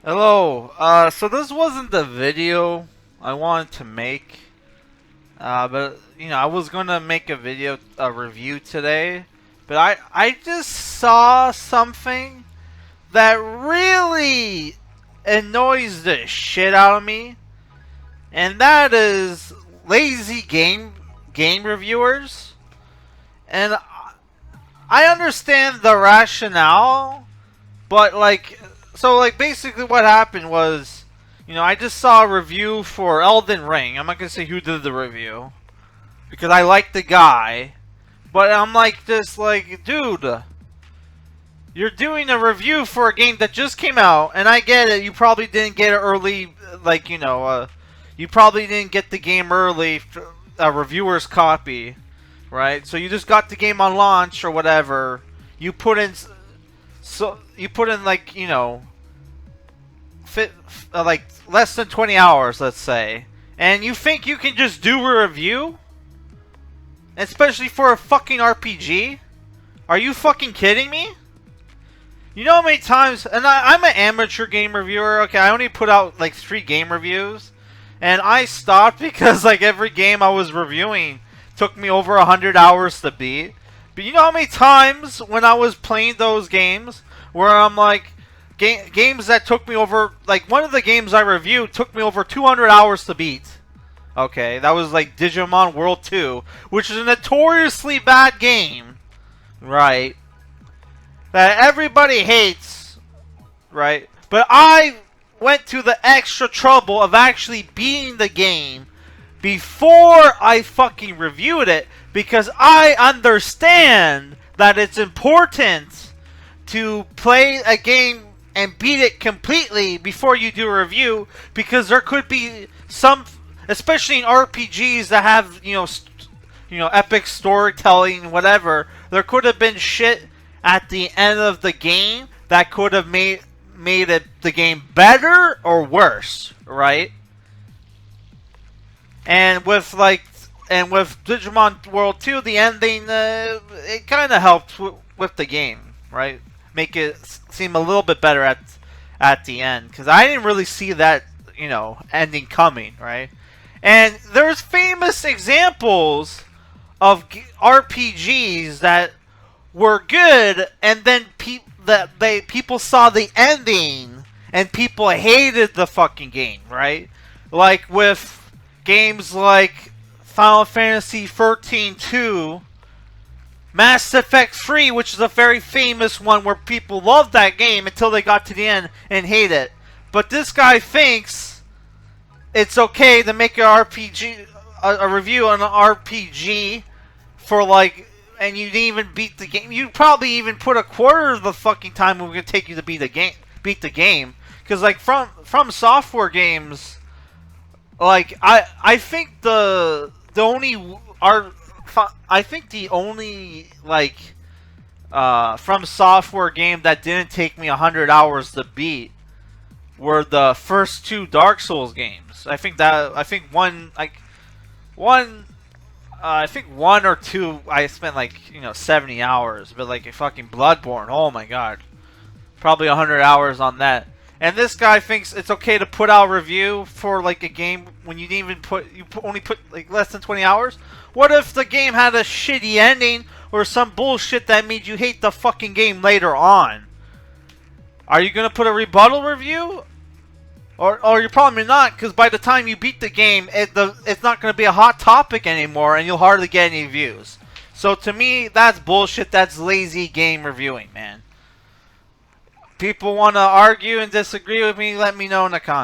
Hello. So this wasn't the video I wanted to make, but I was gonna make a review today, but I just saw something that really annoys the shit out of me, and that is lazy game reviewers. And I understand the rationale, but basically what happened was, I just saw a review for Elden Ring. I'm not gonna say who did the review because I like the guy, but I'm like, just like, dude, you're doing a review for a game that just came out, and I get it. You probably didn't get it early, you probably didn't get the game early, a reviewer's copy, right? So you just got the game on launch or whatever. You put in, fit like less than 20 hours, let's say, and you think you can just do a review, especially for a fucking RPG? Are you fucking kidding me? You know how many times, and I'm an amateur game reviewer, okay, I only put out like 3 game reviews, and I stopped because like every game I was reviewing took me over 100 hours to beat. But you know how many times when I was playing those games where I'm like, games that took me over, like one of the games I reviewed took me over 200 hours to beat. Okay, that was like Digimon World 2, which is a notoriously bad game, right? That everybody hates, right? But I went to the extra trouble of actually beating the game before I fucking reviewed it because I understand that it's important to play a game and beat it completely before you do a review, because there could be some, especially in RPGs that have epic storytelling, whatever. There could have been shit at the end of the game that could have made the game better or worse, right? And with Digimon World 2, the ending, it kind of helped with the game, right? Make it seem a little bit better at the end, because I didn't really see that ending coming, right? And there's famous examples of RPGs that were good, and then people saw the ending and people hated the fucking game, right? Like with games like Final Fantasy 13-2, Mass Effect 3, which is a very famous one where people loved that game until they got to the end and hate it. But this guy thinks it's okay to make a review on an RPG for like, and you didn't even beat the game. You probably even put a quarter of the fucking time it was gonna take you to beat the game. Because like from software games, like I think the only are I think the only from software game that didn't take me 100 hours to beat were the first 2 Dark Souls games. I think one or two I spent 70 hours, but like a fucking Bloodborne, oh my god, probably 100 hours on that. And this guy thinks it's okay to put out a review for like a game when you didn't even only put like less than 20 hours. What if the game had a shitty ending or some bullshit that made you hate the fucking game later on? Are you gonna put a rebuttal review? Or you're probably not, because by the time you beat the game, it's not going to be a hot topic anymore, and you'll hardly get any views. So to me, that's bullshit. That's lazy game reviewing, man. People want to argue and disagree with me, let me know in the comments.